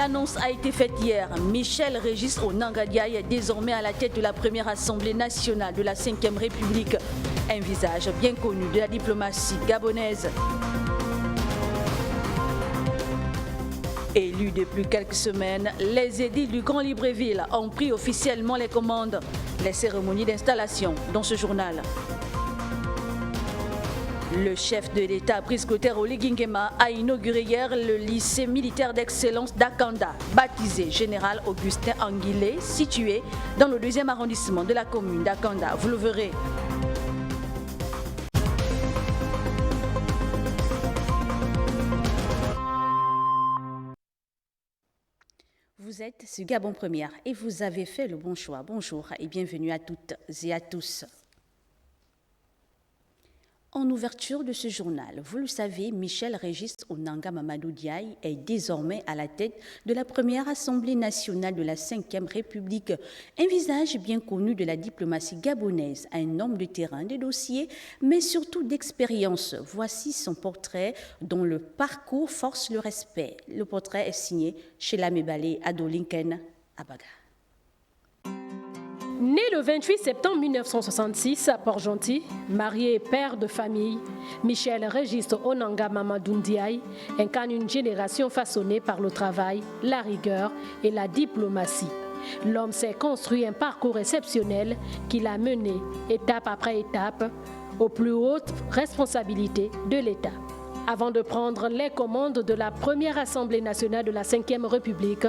L'annonce a été faite hier. Michel Régis Onanga Diaye est désormais à la tête de la première Assemblée nationale de la 5e République. Un visage bien connu de la diplomatie gabonaise. Élus depuis quelques semaines, les édiles du Grand Libreville ont pris officiellement les commandes. Les cérémonies d'installation dans ce journal. Le chef de l'État, Brice Clotaire Oligui-Nguema, a inauguré hier le lycée militaire d'excellence d'Akanda, baptisé Général Augustin Anguilé, situé dans le 2e arrondissement de la commune d'Akanda. Vous le verrez. Vous êtes sur Gabon Première et vous avez fait le bon choix. Bonjour et bienvenue à toutes et à tous. En ouverture de ce journal, vous le savez, Michel Régis Onanga Mamadou Diaye est désormais à la tête de la première Assemblée nationale de la 5e République. Un visage bien connu de la diplomatie gabonaise, un homme de terrain, de dossiers, mais surtout d'expérience. Voici son portrait dont le parcours force le respect. Le portrait est signé chez Lamébale Adolinken Abaga. Né le 28 septembre 1966 à Port-Gentil, marié et père de famille, Michel Régis Onanga Mamadou Diaye incarne une génération façonnée par le travail, la rigueur et la diplomatie. L'homme s'est construit un parcours exceptionnel qui l'a mené, étape après étape, aux plus hautes responsabilités de l'État. Avant de prendre les commandes de la première Assemblée nationale de la 5e République,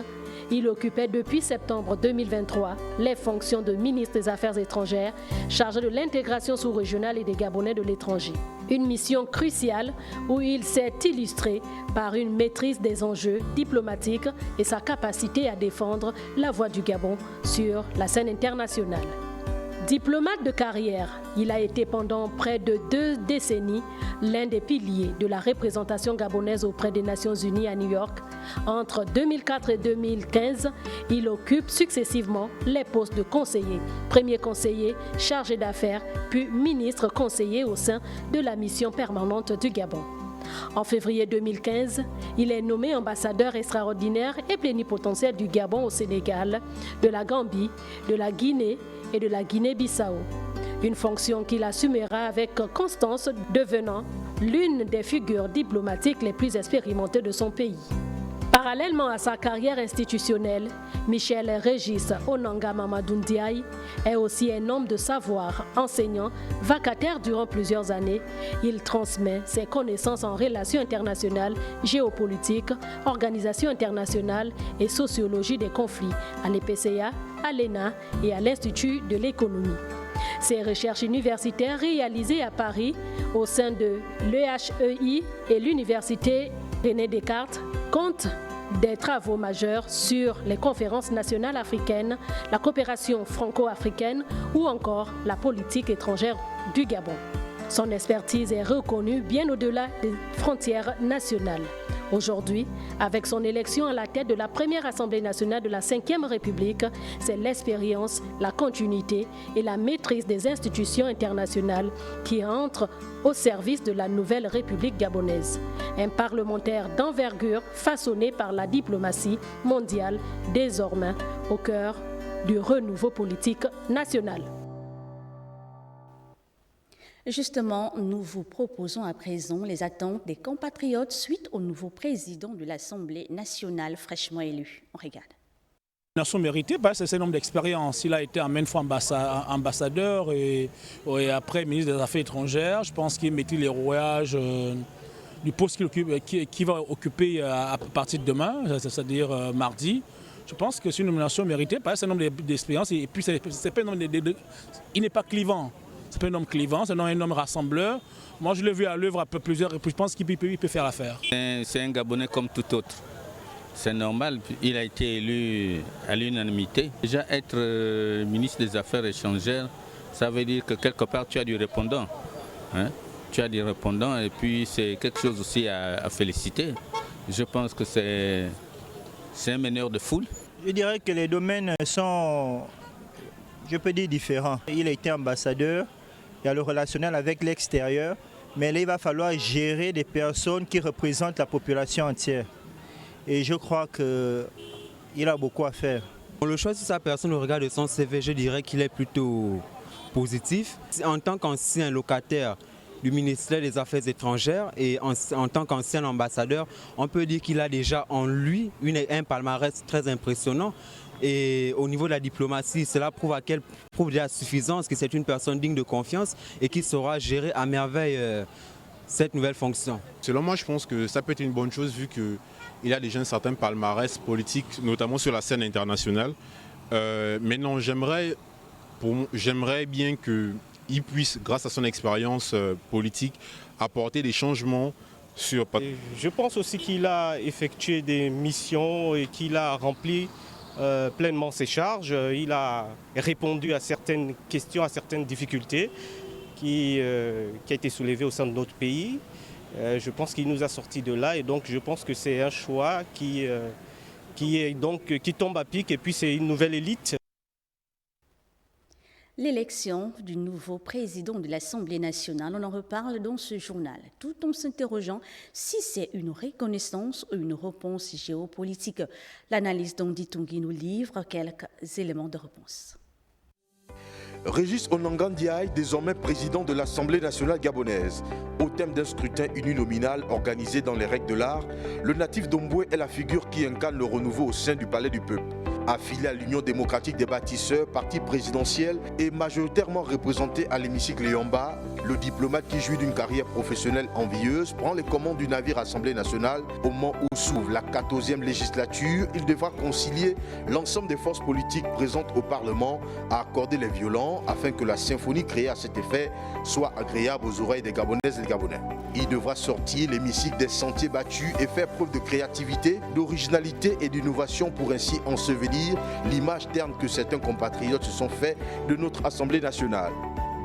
il occupait depuis septembre 2023 les fonctions de ministre des Affaires étrangères, chargé de l'intégration sous-régionale et des Gabonais de l'étranger. Une mission cruciale où il s'est illustré par une maîtrise des enjeux diplomatiques et sa capacité à défendre la voix du Gabon sur la scène internationale. Diplomate de carrière, il a été pendant près de 2 décennies l'un des piliers de la représentation gabonaise auprès des Nations Unies à New York. Entre 2004 et 2015, il occupe successivement les postes de conseiller, premier conseiller, chargé d'affaires, puis ministre conseiller au sein de la mission permanente du Gabon. En février 2015, il est nommé ambassadeur extraordinaire et plénipotentiaire du Gabon au Sénégal, de la Gambie, de la Guinée et de la Guinée-Bissau. Une fonction qu'il assumera avec constance, devenant l'une des figures diplomatiques les plus expérimentées de son pays. Parallèlement à sa carrière institutionnelle, Michel Régis Onanga Mamadou Diaye est aussi un homme de savoir, enseignant, vacataire durant plusieurs années. Il transmet ses connaissances en relations internationales, géopolitique, organisation internationale et sociologie des conflits à l'EPCA, à l'ENA et à l'Institut de l'économie. Ses recherches universitaires réalisées à Paris au sein de l'EHEI et l'Université René Descartes comptent des travaux majeurs sur les conférences nationales africaines, la coopération franco-africaine ou encore la politique étrangère du Gabon. Son expertise est reconnue bien au-delà des frontières nationales. Aujourd'hui, avec son élection à la tête de la première Assemblée nationale de la 5e République, c'est l'expérience, la continuité et la maîtrise des institutions internationales qui entrent au service de la nouvelle République gabonaise. Un parlementaire d'envergure façonné par la diplomatie mondiale, désormais au cœur du renouveau politique national. Justement, nous vous proposons à présent les attentes des compatriotes suite au nouveau président de l'Assemblée nationale fraîchement élu. On regarde. Nation méritée, c'est un homme d'expérience. Il a été en maintes fois ambassadeur et après ministre des Affaires étrangères. Je pense qu'il maîtrise les rouages du poste qu'il va occuper à partir de demain, c'est-à-dire mardi. Je pense que c'est une nomination méritée, c'est un homme d'expérience et puis c'est pas un homme il n'est pas clivant. C'est pas un homme clivant, c'est un homme rassembleur. Moi, je l'ai vu à l'œuvre à plusieurs reprises. Je pense qu'il peut faire l'affaire. C'est un Gabonais comme tout autre. C'est normal, il a été élu à l'unanimité. Déjà, être ministre des Affaires étrangères, ça veut dire que quelque part, tu as du répondant. Hein? Tu as des répondants et puis c'est quelque chose aussi à féliciter. Je pense que c'est un meneur de foule. Je dirais que les domaines sont, je peux dire, différents. Il a été ambassadeur. Il y a le relationnel avec l'extérieur, mais là, il va falloir gérer des personnes qui représentent la population entière. Et je crois qu'il a beaucoup à faire. Le choix de sa personne au regard de son CV, je dirais qu'il est plutôt positif. En tant qu'ancien locataire du ministère des Affaires étrangères et en tant qu'ancien ambassadeur, on peut dire qu'il a déjà en lui un palmarès très impressionnant. Et au niveau de la diplomatie, cela prouve de la suffisance que c'est une personne digne de confiance et qui saura gérer à merveille cette nouvelle fonction. Selon moi, je pense que ça peut être une bonne chose vu qu'il a déjà un certain palmarès politique, notamment sur la scène internationale. Maintenant, j'aimerais bien qu'il puisse, grâce à son expérience politique, apporter des changements sur... Je pense aussi qu'il a effectué des missions et qu'il a rempli pleinement ses charges. Il a répondu à certaines questions, à certaines difficultés qui a été soulevée au sein de notre pays. Je pense qu'il nous a sortis de là et donc je pense que c'est un choix qui tombe à pic et puis c'est une nouvelle élite. L'élection du nouveau président de l'Assemblée nationale, on en reparle dans ce journal, tout en s'interrogeant si c'est une reconnaissance ou une réponse géopolitique. L'analyse d'Andy Tungui nous livre quelques éléments de réponse. Régis Onanga Ndiaye, désormais président de l'Assemblée nationale gabonaise. Au thème d'un scrutin uninominal organisé dans les règles de l'art, le natif d'Omboué est la figure qui incarne le renouveau au sein du Palais du Peuple. Affilié à l'Union démocratique des bâtisseurs, parti présidentiel et majoritairement représenté à l'hémicycle Yomba, le diplomate qui jouit d'une carrière professionnelle envieuse prend les commandes du navire Assemblée nationale. Au moment où s'ouvre la 14e législature, il devra concilier l'ensemble des forces politiques présentes au Parlement à accorder les violents afin que la symphonie créée à cet effet soit agréable aux oreilles des Gabonaises et des Gabonais. Il devra sortir l'hémicycle des sentiers battus et faire preuve de créativité, d'originalité et d'innovation pour ainsi ensevelir l'image terne que certains compatriotes se sont fait de notre Assemblée nationale.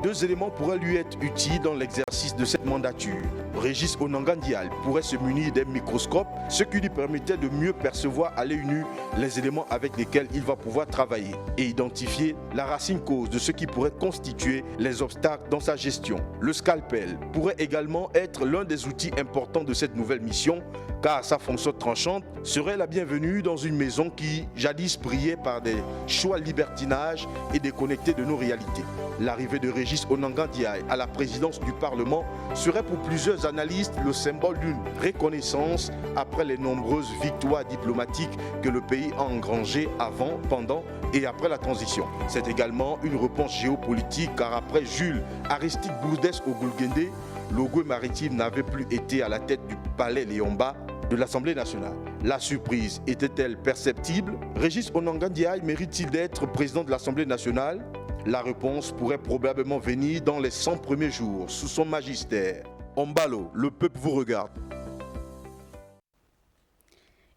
Deux éléments pourraient lui être utiles dans l'exercice de cette mandature. Régis Onanga Ndiaye pourrait se munir d'un microscope, ce qui lui permettait de mieux percevoir à l'œil nu les éléments avec lesquels il va pouvoir travailler et identifier la racine cause de ce qui pourrait constituer les obstacles dans sa gestion. Le scalpel pourrait également être l'un des outils importants de cette nouvelle mission, car sa fonction tranchante serait la bienvenue dans une maison qui, jadis, brillait par des choix libertinages et déconnectés de nos réalités. L'arrivée de Régis Onanga Ndiaye à la présidence du Parlement serait pour plusieurs analystes le symbole d'une reconnaissance après les nombreuses victoires diplomatiques que le pays a engrangées avant, pendant et après la transition. C'est également une réponse géopolitique car après Jules Aristide Bourdès au Goulguendé, l'Ogoué maritime n'avait plus été à la tête du palais Léomba de l'Assemblée nationale. La surprise était-elle perceptible? Régis Onanga Ndiaye mérite-t-il d'être président de l'Assemblée nationale? La réponse pourrait probablement venir dans les 100 premiers jours sous son magistère. Ombalo, le peuple vous regarde.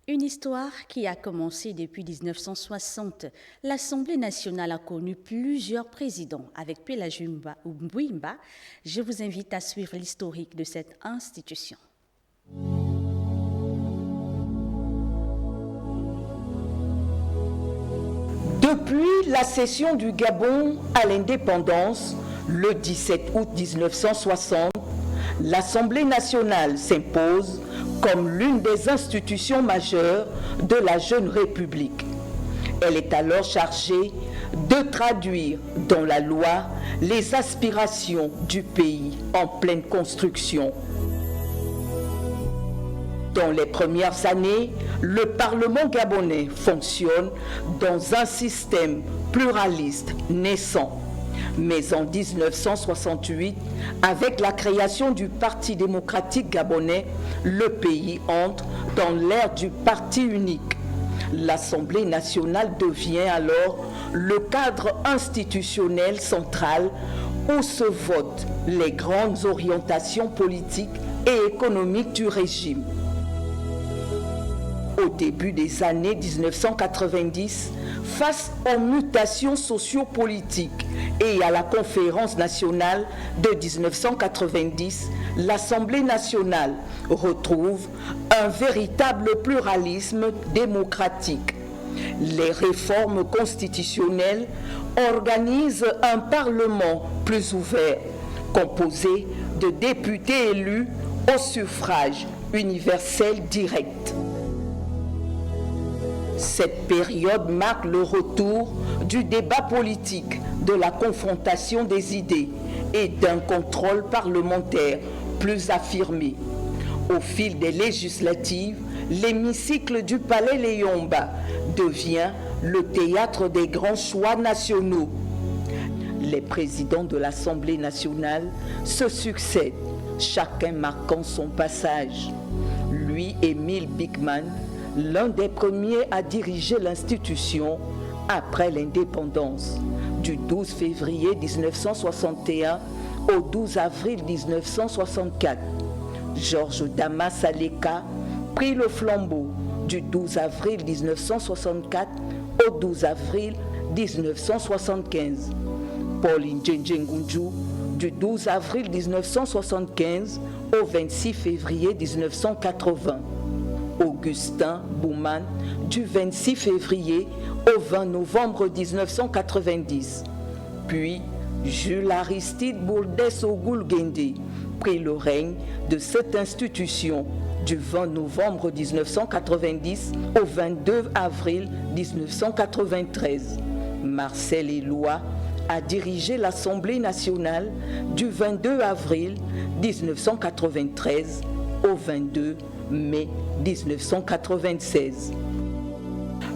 Une histoire qui a commencé depuis 1960. L'Assemblée nationale a connu plusieurs présidents. Avec Pelage Mbouimba, je vous invite à suivre l'historique de cette institution. Depuis la cession du Gabon à l'indépendance, le 17 août 1960, l'Assemblée nationale s'impose comme l'une des institutions majeures de la jeune République. Elle est alors chargée de traduire dans la loi les aspirations du pays en pleine construction. Dans les premières années, le Parlement gabonais fonctionne dans un système pluraliste naissant. Mais en 1968, avec la création du Parti démocratique gabonais, le pays entre dans l'ère du parti unique. L'Assemblée nationale devient alors le cadre institutionnel central où se votent les grandes orientations politiques et économiques du régime. Au début des années 1990, face aux mutations sociopolitiques et à la conférence nationale de 1990, l'Assemblée nationale retrouve un véritable pluralisme démocratique. Les réformes constitutionnelles organisent un Parlement plus ouvert, composé de députés élus au suffrage universel direct. Cette période marque le retour du débat politique, de la confrontation des idées et d'un contrôle parlementaire plus affirmé. Au fil des législatives, l'hémicycle du Palais Léomba devient le théâtre des grands choix nationaux. Les présidents de l'Assemblée nationale se succèdent, chacun marquant son passage. Lui, Émile Bigman, l'un des premiers à diriger l'institution après l'indépendance, du 12 février 1961 au 12 avril 1964. Georges Damas Aleka prit le flambeau du 12 avril 1964 au 12 avril 1975. Paul Ndjenjengunju du 12 avril 1975 au 26 février 1980. Augustin Bouman du 26 février au 20 novembre 1990. Puis Jules Aristide Bourdès Ogoulguende prit le règne de cette institution du 20 novembre 1990 au 22 avril 1993. Marcel Éloi a dirigé l'Assemblée nationale du 22 avril 1993 au 22 mai 1996.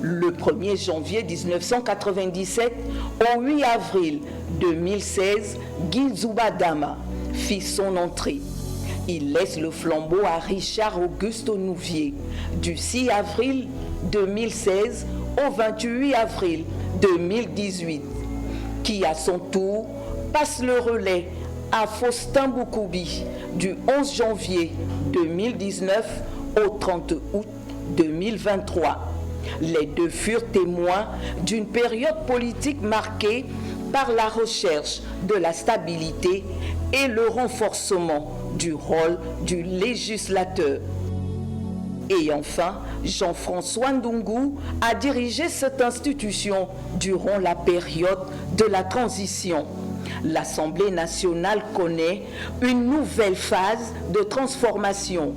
Le 1er janvier 1997 au 8 avril 2016, Guy Zoubadama fit son entrée. Il laisse le flambeau à Richard Auguste Nouvier du 6 avril 2016 au 28 avril 2018, qui à son tour passe le relais à Faustin Boukoubi du 11 janvier 2019 au 30 août 2023. Les deux furent témoins d'une période politique marquée par la recherche de la stabilité et le renforcement du rôle du législateur. Et enfin, Jean-François Ndungu a dirigé cette institution durant la période de la transition. L'Assemblée nationale connaît une nouvelle phase de transformation.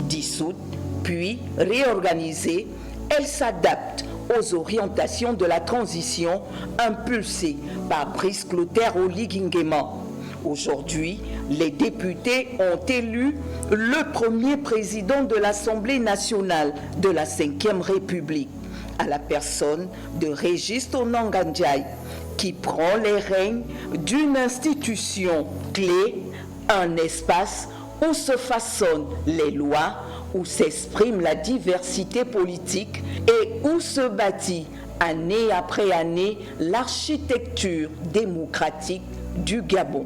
Dissoute, puis réorganisée, elle s'adapte aux orientations de la transition impulsée par Brice Clotaire Oligui Nguema. Aujourd'hui, les députés ont élu le premier président de l'Assemblée nationale de la Ve République, à la personne de Régis Onanga Ndiaye, qui prend les rênes d'une institution clé, un espace où se façonnent les lois, où s'exprime la diversité politique et où se bâtit année après année l'architecture démocratique du Gabon.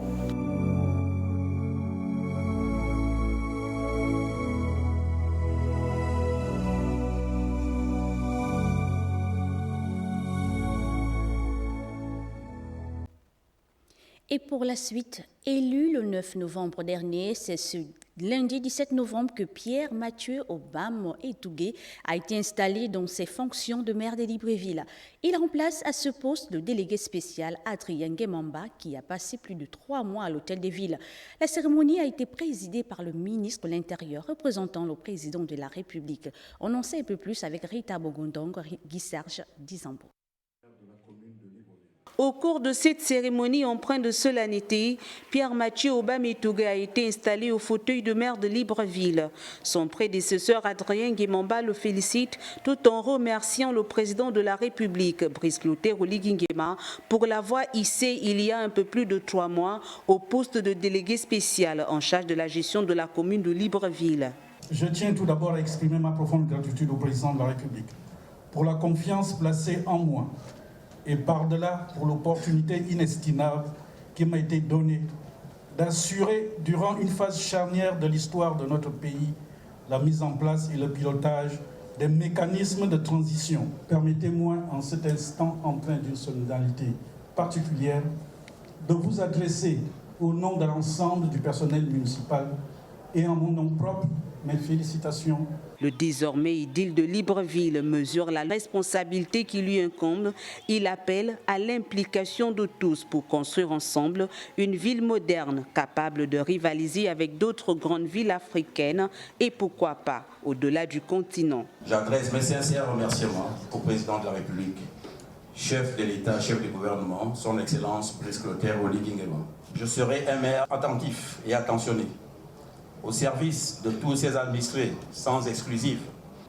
Et pour la suite, élu le 9 novembre dernier, c'est ce lundi 17 novembre que Pierre Mathieu Obam Etougué a été installé dans ses fonctions de maire de Libreville. Il remplace à ce poste le délégué spécial Adrien Guemamba qui a passé plus de 3 mois à l'hôtel de ville. La cérémonie a été présidée par le ministre de l'Intérieur représentant le président de la République. On en sait un peu plus avec Rita Bogondong, Guy-Serge Dizambo. Au cours de cette cérémonie empreinte de solennité, Pierre Mathieu Obam Etougué a été installé au fauteuil de maire de Libreville. Son prédécesseur Adrien Guemamba le félicite tout en remerciant le président de la République, Brice Clotaire Oligui Nguema, pour l'avoir hissé il y a un peu plus de 3 mois au poste de délégué spécial en charge de la gestion de la commune de Libreville. Je tiens tout d'abord à exprimer ma profonde gratitude au président de la République pour la confiance placée en moi et par-delà pour l'opportunité inestimable qui m'a été donnée d'assurer durant une phase charnière de l'histoire de notre pays la mise en place et le pilotage des mécanismes de transition. Permettez-moi en cet instant empreint d'une solidarité particulière de vous adresser au nom de l'ensemble du personnel municipal Et en mon nom propre, mes félicitations. Le désormais édile de Libreville mesure la responsabilité qui lui incombe. Il appelle à l'implication de tous pour construire ensemble une ville moderne capable de rivaliser avec d'autres grandes villes africaines et pourquoi pas au-delà du continent. J'adresse mes sincères remerciements au président de la République, chef de l'État, chef du gouvernement, son Excellence Brice Clotaire Oligui Nguema. Je serai un maire attentif et attentionné, au service de tous ses administrés, sans exclusif,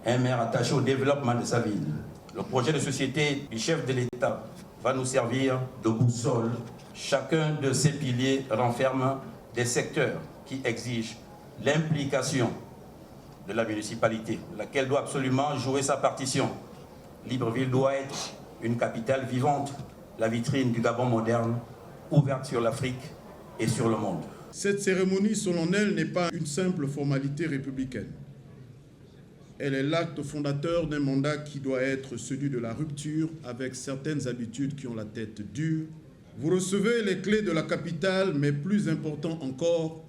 un maire attaché au développement de sa ville. Le projet de société du chef de l'État va nous servir de boussole. Chacun de ces piliers renferme des secteurs qui exigent l'implication de la municipalité, laquelle doit absolument jouer sa partition. Libreville doit être une capitale vivante, la vitrine du Gabon moderne, ouverte sur l'Afrique et sur le monde. Cette cérémonie solennelle n'est pas une simple formalité républicaine. Elle est l'acte fondateur d'un mandat qui doit être celui de la rupture avec certaines habitudes qui ont la tête dure. Vous recevez les clés de la capitale, mais plus important encore,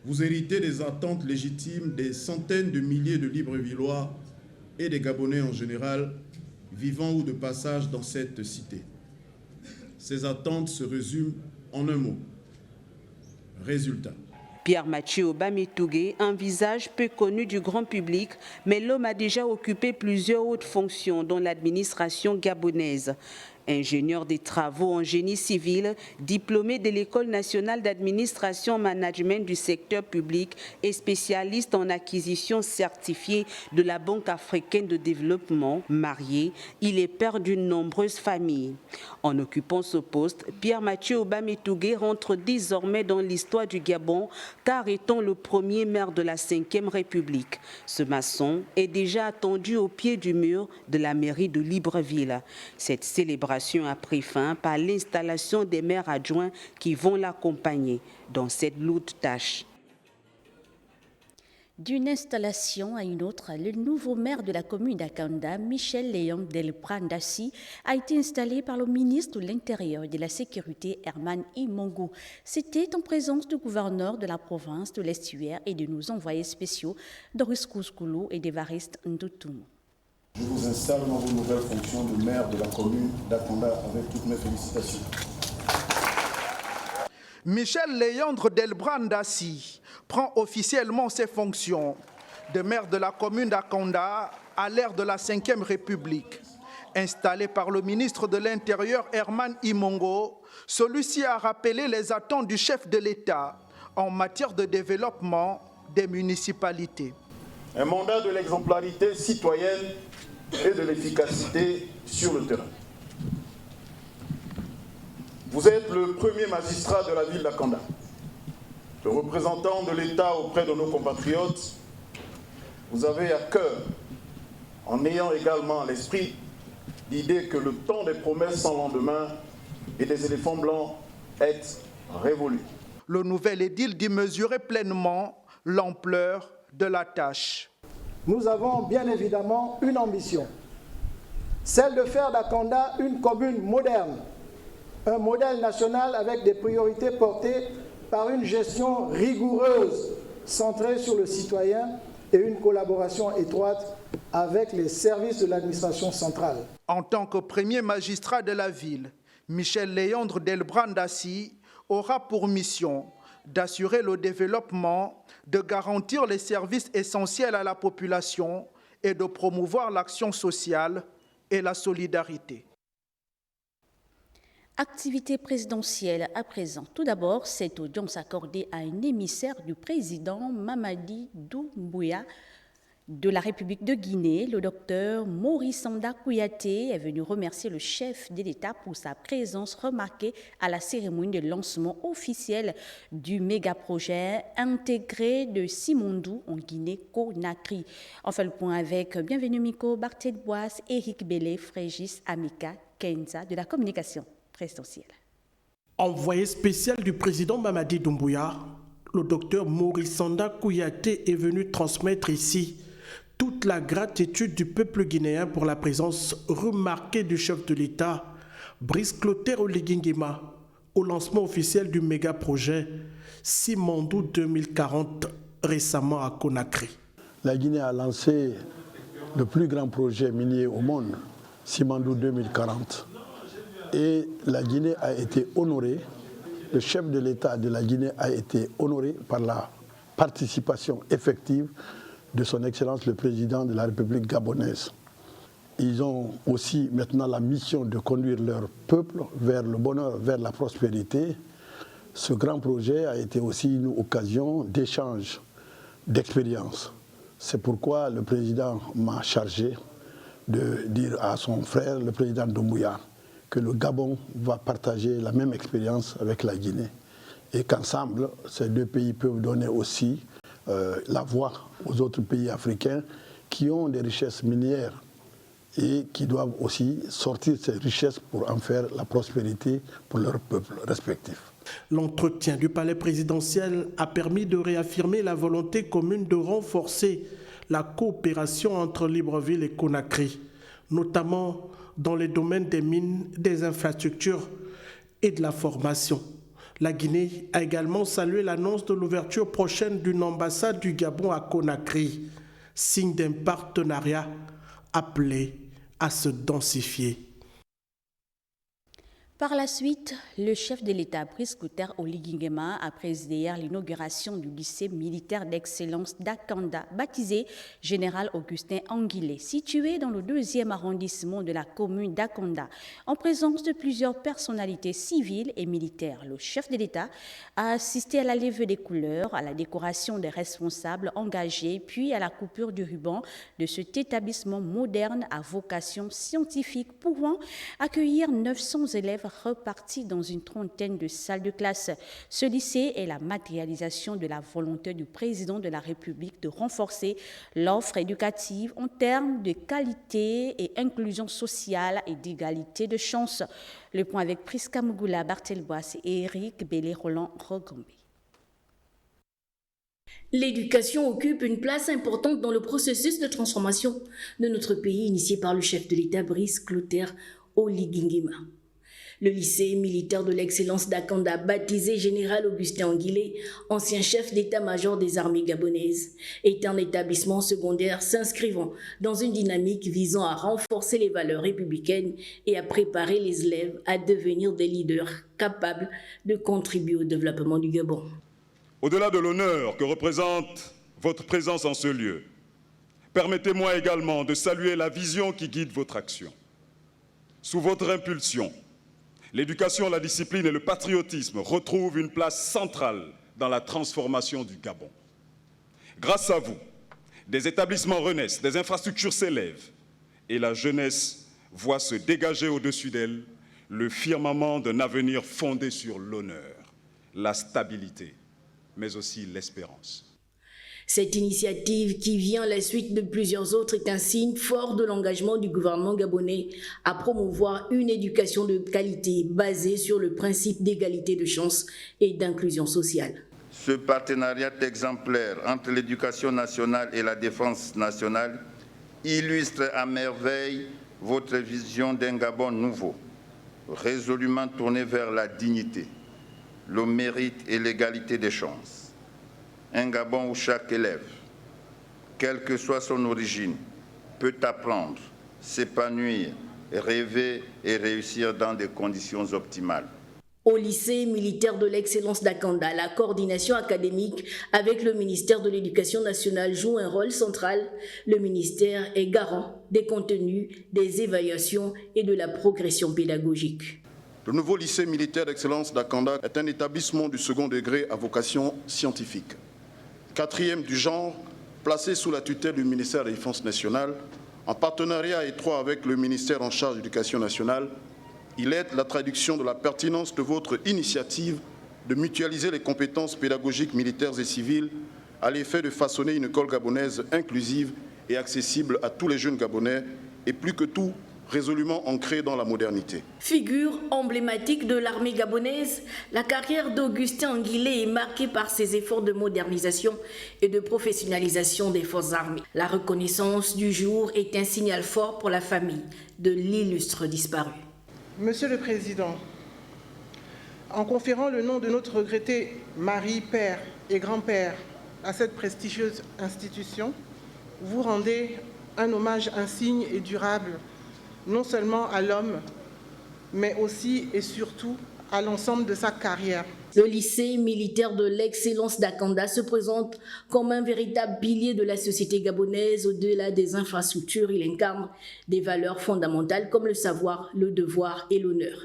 vous héritez des attentes légitimes des centaines de milliers de Librevillois et des Gabonais en général, vivant ou de passage dans cette cité. Ces attentes se résument en un mot. Résultat. Pierre-Mathieu Aubameytougué, un visage peu connu du grand public, mais l'homme a déjà occupé plusieurs hautes fonctions dans l'administration gabonaise. Ingénieur des travaux en génie civil, diplômé de l'École nationale d'administration management du secteur public et spécialiste en acquisition certifiée de la Banque africaine de développement, marié, il est père d'une nombreuse famille. En occupant ce poste, Pierre-Mathieu Aubameytougué rentre désormais dans l'histoire du Gabon, car étant le premier maire de la 5e République. Ce maçon est déjà attendu au pied du mur de la mairie de Libreville. Cette célébration a pris fin par l'installation des maires adjoints qui vont l'accompagner dans cette lourde tâche. D'une installation à une autre, le nouveau maire de la commune d'Akanda, Michel Léon Delbrandassi, a été installé par le ministre de l'Intérieur et de la Sécurité, Herman Imongo. C'était en présence du gouverneur de la province de l'Estuaire et de nos envoyés spéciaux, Doris Kouskoulou et d'Évariste Ndoutoum. Je vous installe dans vos nouvelles fonctions de maire de la commune d'Akanda avec toutes mes félicitations. Michel Léandre Delbrandassi prend officiellement ses fonctions de maire de la commune d'Akanda à l'ère de la 5e République. Installé par le ministre de l'Intérieur Herman Imongo, celui-ci a rappelé les attentes du chef de l'État en matière de développement des municipalités. Un mandat de l'exemplarité citoyenne et de l'efficacité sur le terrain. Vous êtes le premier magistrat de la ville d'Akanda, le représentant de l'État auprès de nos compatriotes. Vous avez à cœur, en ayant également à l'esprit l'idée que le temps des promesses sans lendemain et des éléphants blancs est révolu. Le nouvel édile dit mesurer pleinement l'ampleur de la tâche. Nous avons bien évidemment une ambition, celle de faire d'Akanda une commune moderne, un modèle national avec des priorités portées par une gestion rigoureuse, centrée sur le citoyen et une collaboration étroite avec les services de l'administration centrale. En tant que premier magistrat de la ville, Michel Léandre Delbrandassi aura pour mission d'assurer le développement, de garantir les services essentiels à la population et de promouvoir l'action sociale et la solidarité. Activité présidentielle à présent. Tout d'abord, cette audience accordée à un émissaire du président Mamadi Doumbouya de la République de Guinée, le docteur Maurice Sanda Kouyaté est venu remercier le chef de l'État pour sa présence remarquée à la cérémonie de lancement officiel du méga-projet intégré de Simondou en Guinée-Conakry. On fait le point avec Bienvenue Miko, Barthet Boisse, Éric Bellé, Frégis Amika, Kenza de la communication présidentielle. Envoyé spécial du président Mamadi Doumbouya, le docteur Maurice Sanda Kouyaté est venu transmettre ici toute la gratitude du peuple guinéen pour la présence remarquée du chef de l'État, Brice Clotaire Oligui Nguema, au lancement officiel du méga-projet Simondou 2040 récemment à Conakry. La Guinée a lancé le plus grand projet minier au monde, Simandou 2040. Et la Guinée a été honorée, le chef de l'État de la Guinée a été honoré par la participation effective de son Excellence le Président de la République gabonaise. Ils ont aussi maintenant la mission de conduire leur peuple vers le bonheur, vers la prospérité. Ce grand projet a été aussi une occasion d'échange, d'expérience. C'est pourquoi le président m'a chargé de dire à son frère, le président Doumbouya, que le Gabon va partager la même expérience avec la Guinée et qu'ensemble, ces deux pays peuvent donner aussi la voie aux autres pays africains qui ont des richesses minières et qui doivent aussi sortir ces richesses pour en faire la prospérité pour leurs peuples respectifs. L'entretien du palais présidentiel a permis de réaffirmer la volonté commune de renforcer la coopération entre Libreville et Conakry, notamment dans les domaines des mines, des infrastructures et de la formation. La Guinée a également salué l'annonce de l'ouverture prochaine d'une ambassade du Gabon à Conakry, signe d'un partenariat appelé à se densifier. Par la suite, le chef de l'État, Brice Clotaire Oligui Nguema, a présidé hier l'inauguration du lycée militaire d'excellence d'Akanda, baptisé Général Augustin Anguilé, situé dans le 2e arrondissement de la commune d'Akanda, en présence de plusieurs personnalités civiles et militaires. Le chef de l'État a assisté à la levée des couleurs, à la décoration des responsables engagés, puis à la coupure du ruban de cet établissement moderne à vocation scientifique pouvant accueillir 900 élèves repartis dans une trentaine de salles de classe. Ce lycée est la matérialisation de la volonté du président de la République de renforcer l'offre éducative en termes de qualité et inclusion sociale et d'égalité de chance. Le point avec Priska Mugula, Barthel Boas et Eric Bélé-Roland-Rogombe. L'éducation occupe une place importante dans le processus de transformation de notre pays initié par le chef de l'État Brice Clotaire Oligui Nguema. Le lycée militaire de l'excellence d'Akanda, baptisé Général Augustin Anguilé, ancien chef d'état-major des armées gabonaises, est un établissement secondaire s'inscrivant dans une dynamique visant à renforcer les valeurs républicaines et à préparer les élèves à devenir des leaders capables de contribuer au développement du Gabon. Au-delà de l'honneur que représente votre présence en ce lieu, permettez-moi également de saluer la vision qui guide votre action. Sous votre impulsion, l'éducation, la discipline et le patriotisme retrouvent une place centrale dans la transformation du Gabon. Grâce à vous, des établissements renaissent, des infrastructures s'élèvent et la jeunesse voit se dégager au-dessus d'elle le firmament d'un avenir fondé sur l'honneur, la stabilité, mais aussi l'espérance. Cette initiative, qui vient à la suite de plusieurs autres, est un signe fort de l'engagement du gouvernement gabonais à promouvoir une éducation de qualité basée sur le principe d'égalité de chance et d'inclusion sociale. Ce partenariat exemplaire entre l'éducation nationale et la défense nationale illustre à merveille votre vision d'un Gabon nouveau, résolument tourné vers la dignité, le mérite et l'égalité des chances. Un Gabon où chaque élève, quelle que soit son origine, peut apprendre, s'épanouir, rêver et réussir dans des conditions optimales. Au lycée militaire de l'excellence d'Akanda, la coordination académique avec le ministère de l'Éducation nationale joue un rôle central. Le ministère est garant des contenus, des évaluations et de la progression pédagogique. Le nouveau lycée militaire d'excellence d'Akanda est un établissement du second degré à vocation scientifique. 4e du genre, placé sous la tutelle du ministère de la Défense nationale, en partenariat étroit avec le ministère en charge de l'Éducation nationale, il aide la traduction de la pertinence de votre initiative de mutualiser les compétences pédagogiques militaires et civiles à l'effet de façonner une école gabonaise inclusive et accessible à tous les jeunes Gabonais et plus que tout, résolument ancrée dans la modernité. Figure emblématique de l'armée gabonaise, la carrière d'Augustin Anguilé est marquée par ses efforts de modernisation et de professionnalisation des forces armées. La reconnaissance du jour est un signal fort pour la famille de l'illustre disparu. Monsieur le Président, en conférant le nom de notre regretté mari, père et grand-père, à cette prestigieuse institution, vous rendez un hommage insigne et durable, non seulement à l'homme, mais aussi et surtout à l'ensemble de sa carrière. Le lycée militaire de l'excellence d'Akanda se présente comme un véritable pilier de la société gabonaise. Au-delà des infrastructures, il incarne des valeurs fondamentales comme le savoir, le devoir et l'honneur.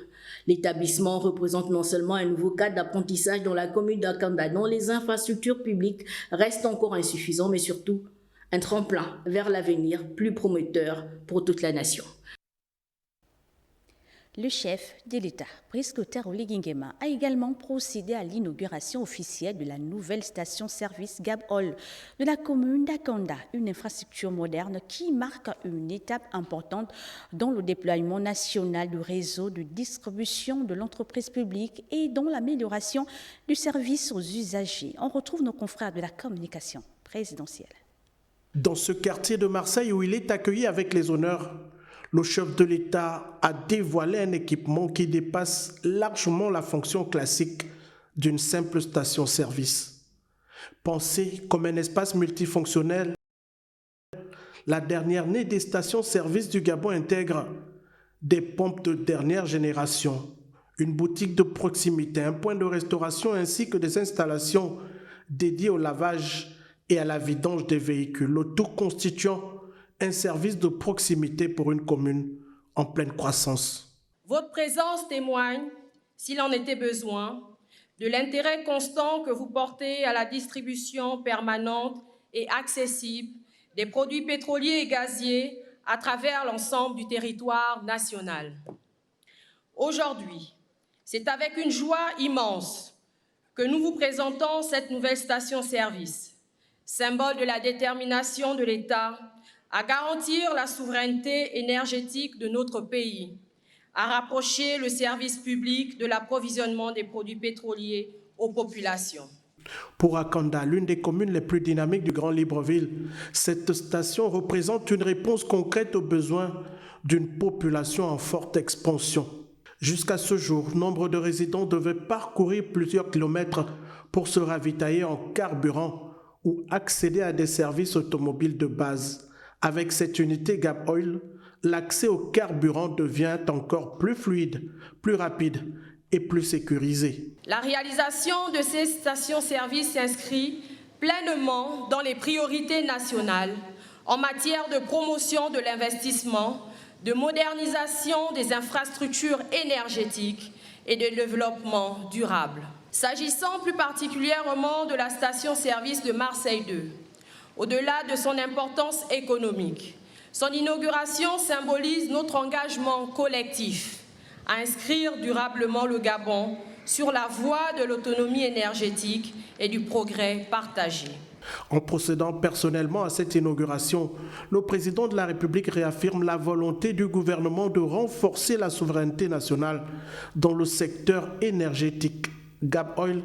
L'établissement représente non seulement un nouveau cadre d'apprentissage dans la commune d'Akanda, dont les infrastructures publiques restent encore insuffisantes, mais surtout un tremplin vers l'avenir plus prometteur pour toute la nation. Le chef de l'État, Brice Clotaire Oligui Nguema, a également procédé à l'inauguration officielle de la nouvelle station-service Gab Oil de la commune d'Akanda, une infrastructure moderne qui marque une étape importante dans le déploiement national du réseau de distribution de l'entreprise publique et dans l'amélioration du service aux usagers. On retrouve nos confrères de la communication présidentielle. Dans ce quartier de Marseille où il est accueilli avec les honneurs, le chef de l'État a dévoilé un équipement qui dépasse largement la fonction classique d'une simple station-service. Pensé comme un espace multifonctionnel, la dernière née des stations-service du Gabon intègre des pompes de dernière génération, une boutique de proximité, un point de restauration ainsi que des installations dédiées au lavage et à la vidange des véhicules, le tout constituant un service de proximité pour une commune en pleine croissance. Votre présence témoigne, s'il en était besoin, de l'intérêt constant que vous portez à la distribution permanente et accessible des produits pétroliers et gaziers à travers l'ensemble du territoire national. Aujourd'hui, c'est avec une joie immense que nous vous présentons cette nouvelle station-service, symbole de la détermination de l'État à garantir la souveraineté énergétique de notre pays, à rapprocher le service public de l'approvisionnement des produits pétroliers aux populations. Pour Akanda, l'une des communes les plus dynamiques du Grand Libreville, cette station représente une réponse concrète aux besoins d'une population en forte expansion. Jusqu'à ce jour, nombre de résidents devaient parcourir plusieurs kilomètres pour se ravitailler en carburant ou accéder à des services automobiles de base. Avec cette unité Gab Oil, l'accès au carburant devient encore plus fluide, plus rapide et plus sécurisé. La réalisation de ces stations-service s'inscrit pleinement dans les priorités nationales en matière de promotion de l'investissement, de modernisation des infrastructures énergétiques et de développement durable. S'agissant plus particulièrement de la station-service de Marseille 2, au-delà de son importance économique, son inauguration symbolise notre engagement collectif à inscrire durablement le Gabon sur la voie de l'autonomie énergétique et du progrès partagé. En procédant personnellement à cette inauguration, le président de la République réaffirme la volonté du gouvernement de renforcer la souveraineté nationale dans le secteur énergétique. Gab Oil,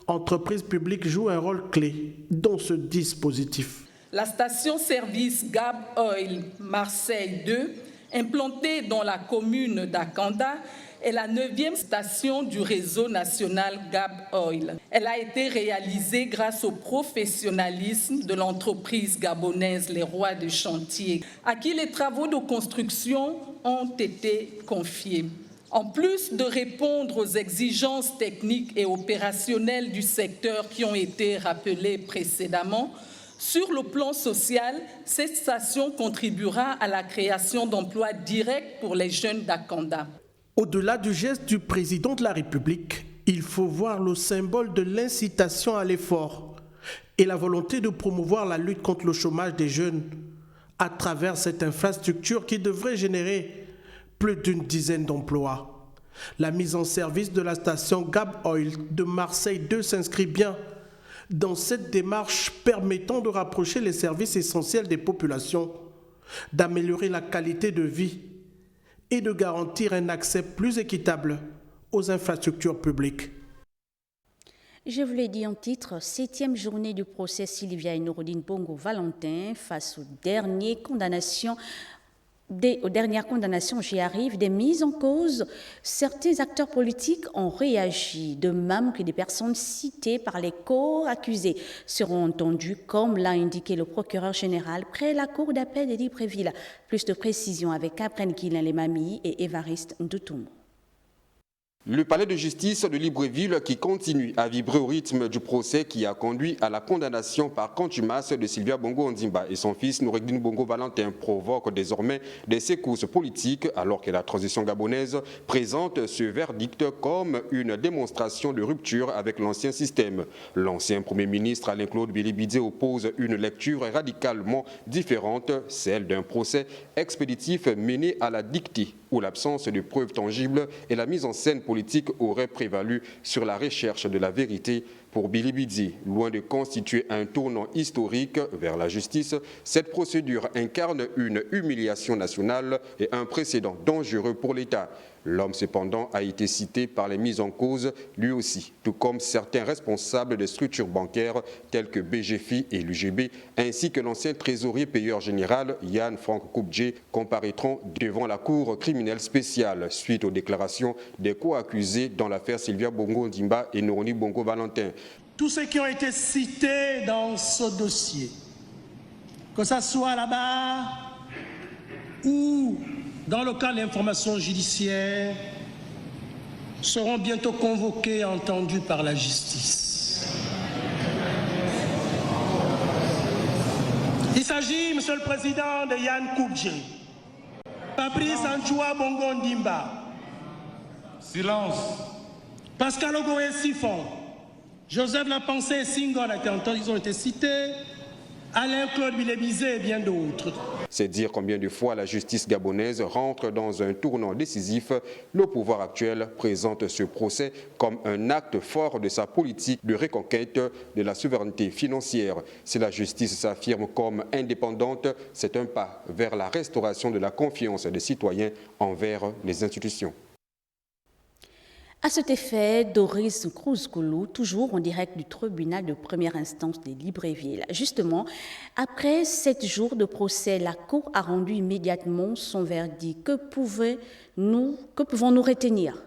entreprise publique, joue un rôle clé dans ce dispositif. La station-service Gab Oil Marseille 2, implantée dans la commune d'Akanda, est la 9e station du réseau national Gab Oil. Elle a été réalisée grâce au professionnalisme de l'entreprise gabonaise Les Rois de Chantier, à qui les travaux de construction ont été confiés. En plus de répondre aux exigences techniques et opérationnelles du secteur qui ont été rappelées précédemment, sur le plan social, cette station contribuera à la création d'emplois directs pour les jeunes d'Akanda. Au-delà du geste du président de la République, il faut voir le symbole de l'incitation à l'effort et la volonté de promouvoir la lutte contre le chômage des jeunes à travers cette infrastructure qui devrait générer plus d'une dizaine d'emplois. La mise en service de la station Gab Oil de Marseille 2 s'inscrit bien dans cette démarche permettant de rapprocher les services essentiels des populations, d'améliorer la qualité de vie et de garantir un accès plus équitable aux infrastructures publiques. Je vous l'ai dit en titre, 7e journée du procès Sylvia et Nouroudine Bongo Valentin face aux dernières condamnations Aux dernières condamnations, j'y arrive, des mises en cause, certains acteurs politiques ont réagi, de même que des personnes citées par les co-accusés seront entendues, comme l'a indiqué le procureur général près la cour d'appel de Libreville. Plus de précisions avec Apren Guilain Lemami et Évariste Ndoutoumou. Le palais de justice de Libreville qui continue à vibrer au rythme du procès qui a conduit à la condamnation par contumace de Sylvia Bongo Ondimba et son fils Noureddine Bongo Valentin provoque désormais des secousses politiques alors que la transition gabonaise présente ce verdict comme une démonstration de rupture avec l'ancien système. L'ancien Premier ministre Alain-Claude Bilibidze oppose une lecture radicalement différente, celle d'un procès expéditif mené à la dictée où l'absence de preuves tangibles et la mise en scène politique auraient prévalu sur la recherche de la vérité. Pour Bilibidze, loin de constituer un tournant historique vers la justice, cette procédure incarne une humiliation nationale et un précédent dangereux pour l'État. L'homme, cependant, a été cité par les mises en cause, lui aussi, tout comme certains responsables des structures bancaires telles que BGFI et l'UGB, ainsi que l'ancien trésorier payeur général Yann Franck Koubdje, comparaîtront devant la Cour criminelle spéciale suite aux déclarations des co-accusés dans l'affaire Sylvia Bongo Ondimba et Noureddine Bongo Valentin. Tous ceux qui ont été cités dans ce dossier, que ce soit là-bas ou dans le cas de l'information judiciaire, seront bientôt convoqués et entendus par la justice. Il s'agit, Monsieur le Président, de Yann Koubdje, Fabrice Anchoua Bongo Ondimba, silence, Pascal Ogoé Sifon, Joseph Lapensée et Singon, ils ont été cités, Alain-Claude Bilibidze et bien d'autres. C'est dire combien de fois la justice gabonaise rentre dans un tournant décisif. Le pouvoir actuel présente ce procès comme un acte fort de sa politique de reconquête de la souveraineté financière. Si la justice s'affirme comme indépendante, c'est un pas vers la restauration de la confiance des citoyens envers les institutions. À cet effet, Doris Cruz-Koulou, toujours en direct du tribunal de première instance de Libreville. Justement, après 7 jours de procès, la Cour a rendu immédiatement son verdict. Que pouvons-nous retenir ?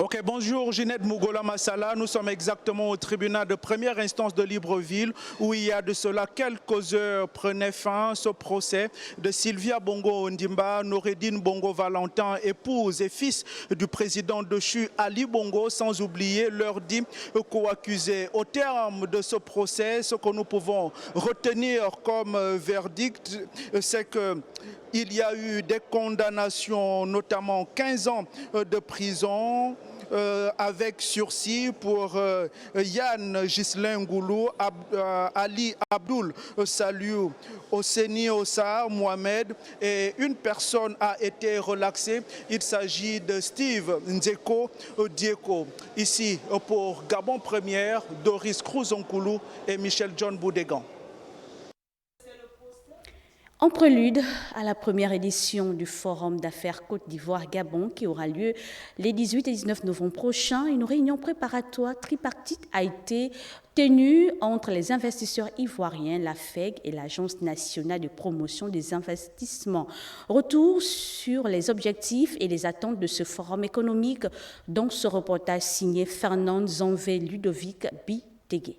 Ok, bonjour Ginette Mougola Massala. Nous sommes exactement au tribunal de première instance de Libreville où il y a de cela quelques heures prenait fin ce procès de Sylvia Bongo Ondimba, Noureddine Bongo Valentin, épouse et fils du président déchu Ali Bongo, sans oublier leur dit co-accusés. Au terme de ce procès, ce que nous pouvons retenir comme verdict, c'est que il y a eu des condamnations, notamment 15 ans de prison avec sursis pour Yann Ghislain Ngoulou, Ali Abdoul Saliou, Osseni Ossar Mohamed, et une personne a été relaxée. Il s'agit de Steve Nzeko Dieko. Ici pour Gabon Première, Doris Cruz-Koulou et Michel John Boudégan. En prélude à la première édition du Forum d'affaires Côte d'Ivoire-Gabon qui aura lieu les 18 et 19 novembre prochains, une réunion préparatoire tripartite a été tenue entre les investisseurs ivoiriens, la FEG et l'Agence nationale de promotion des investissements. Retour sur les objectifs et les attentes de ce forum économique dans ce reportage signé Fernand Zanvé Ludovic Bitégué.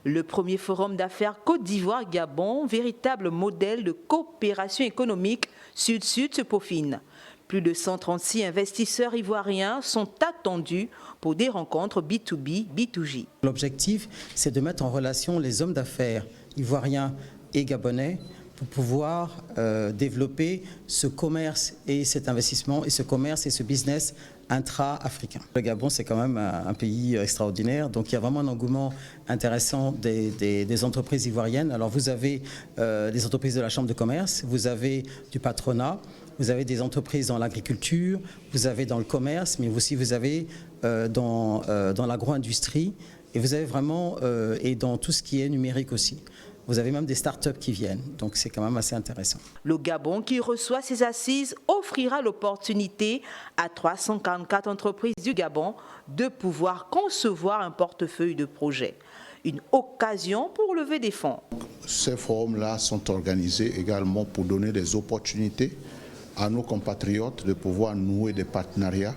Le premier forum d'affaires Côte d'Ivoire-Gabon, véritable modèle de coopération économique sud-sud se peaufine. Plus de 136 investisseurs ivoiriens sont attendus pour des rencontres B2B, B2J. L'objectif, c'est de mettre en relation les hommes d'affaires ivoiriens et gabonais pour pouvoir développer ce commerce et cet investissement et ce commerce et ce business intra-africain. Le Gabon, c'est quand même un pays extraordinaire, donc il y a vraiment un engouement intéressant des entreprises ivoiriennes. Alors vous avez des entreprises de la Chambre de commerce, vous avez du patronat, vous avez des entreprises dans l'agriculture, vous avez dans le commerce, mais aussi vous avez dans l'agro-industrie, et vous avez vraiment, et dans tout ce qui est numérique aussi. Vous avez même des start-up qui viennent, donc c'est quand même assez intéressant. Le Gabon, qui reçoit ces assises, offrira l'opportunité à 344 entreprises du Gabon de pouvoir concevoir un portefeuille de projets. une occasion pour lever des fonds. Ces forums-là sont organisés également pour donner des opportunités à nos compatriotes de pouvoir nouer des partenariats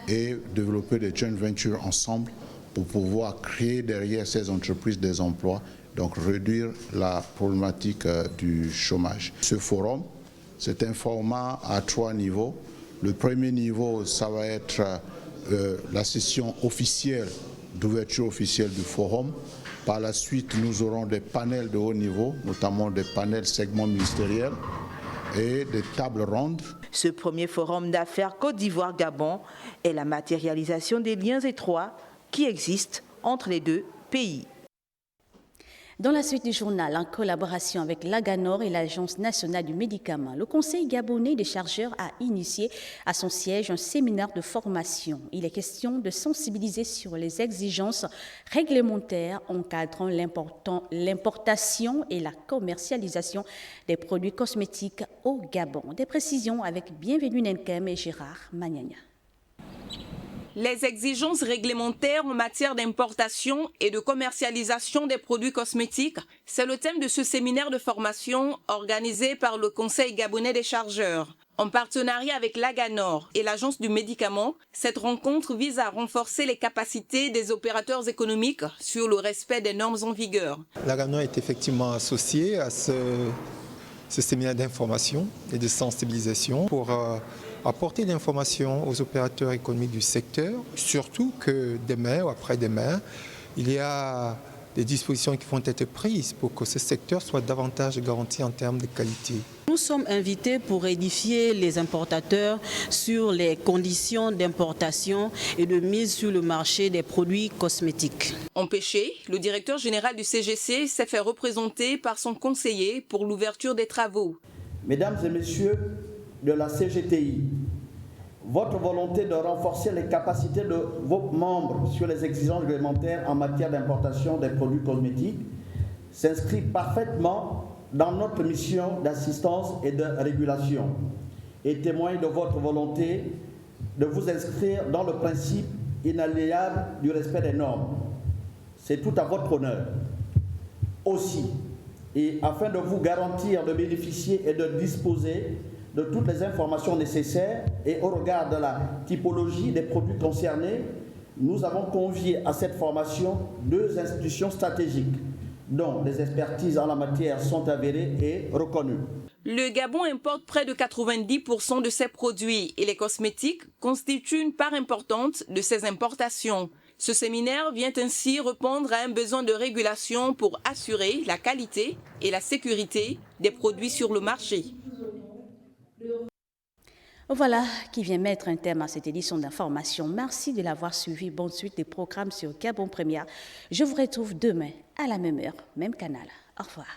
et développer des joint ventures ensemble pour pouvoir créer derrière ces entreprises des emplois, donc réduire la problématique du chômage. Ce forum, c'est un format à 3 niveaux. Le premier niveau, ça va être la session officielle, d'ouverture officielle du forum. Par la suite, nous aurons des panels de haut niveau, notamment des panels segments ministériels et des tables rondes. Ce premier forum d'affaires Côte d'Ivoire-Gabon est la matérialisation des liens étroits qui existent entre les deux pays. Dans la suite du journal, en collaboration avec l'Aganor et l'Agence nationale du médicament, le Conseil gabonais des chargeurs a initié à son siège un séminaire de formation. Il est question de sensibiliser sur les exigences réglementaires encadrant l'importation et la commercialisation des produits cosmétiques au Gabon. Des précisions avec Bienvenue Nenkem et Gérard Magnagna. Les exigences réglementaires en matière d'importation et de commercialisation des produits cosmétiques, c'est le thème de ce séminaire de formation organisé par le Conseil gabonais des chargeurs. En partenariat avec l'Aganor et l'Agence du médicament, cette rencontre vise à renforcer les capacités des opérateurs économiques sur le respect des normes en vigueur. L'Aganor est effectivement associé à ce séminaire d'information et de sensibilisation pour apporter l'information aux opérateurs économiques du secteur, surtout que demain ou après-demain, il y a des dispositions qui vont être prises pour que ce secteur soit davantage garanti en termes de qualité. Nous sommes invités pour édifier les importateurs sur les conditions d'importation et de mise sur le marché des produits cosmétiques. Empêché, le directeur général du CGC s'est fait représenter par son conseiller pour l'ouverture des travaux. Mesdames et messieurs de la CGTI, votre volonté de renforcer les capacités de vos membres sur les exigences réglementaires en matière d'importation des produits cosmétiques s'inscrit parfaitement dans notre mission d'assistance et de régulation et témoigne de votre volonté de vous inscrire dans le principe inaliénable du respect des normes. C'est tout à votre honneur. Aussi, et afin de vous garantir de bénéficier et de disposer de toutes les informations nécessaires et au regard de la typologie des produits concernés, nous avons convié à cette formation 2 institutions stratégiques dont les expertises en la matière sont avérées et reconnues. Le Gabon importe près de 90% de ses produits et les cosmétiques constituent une part importante de ses importations. Ce séminaire vient ainsi répondre à un besoin de régulation pour assurer la qualité et la sécurité des produits sur le marché. Voilà qui vient mettre un terme à cette édition d'information. Merci de l'avoir suivi. Bonne suite des programmes sur Gabon Première. Je vous retrouve demain à la même heure, même canal. Au revoir.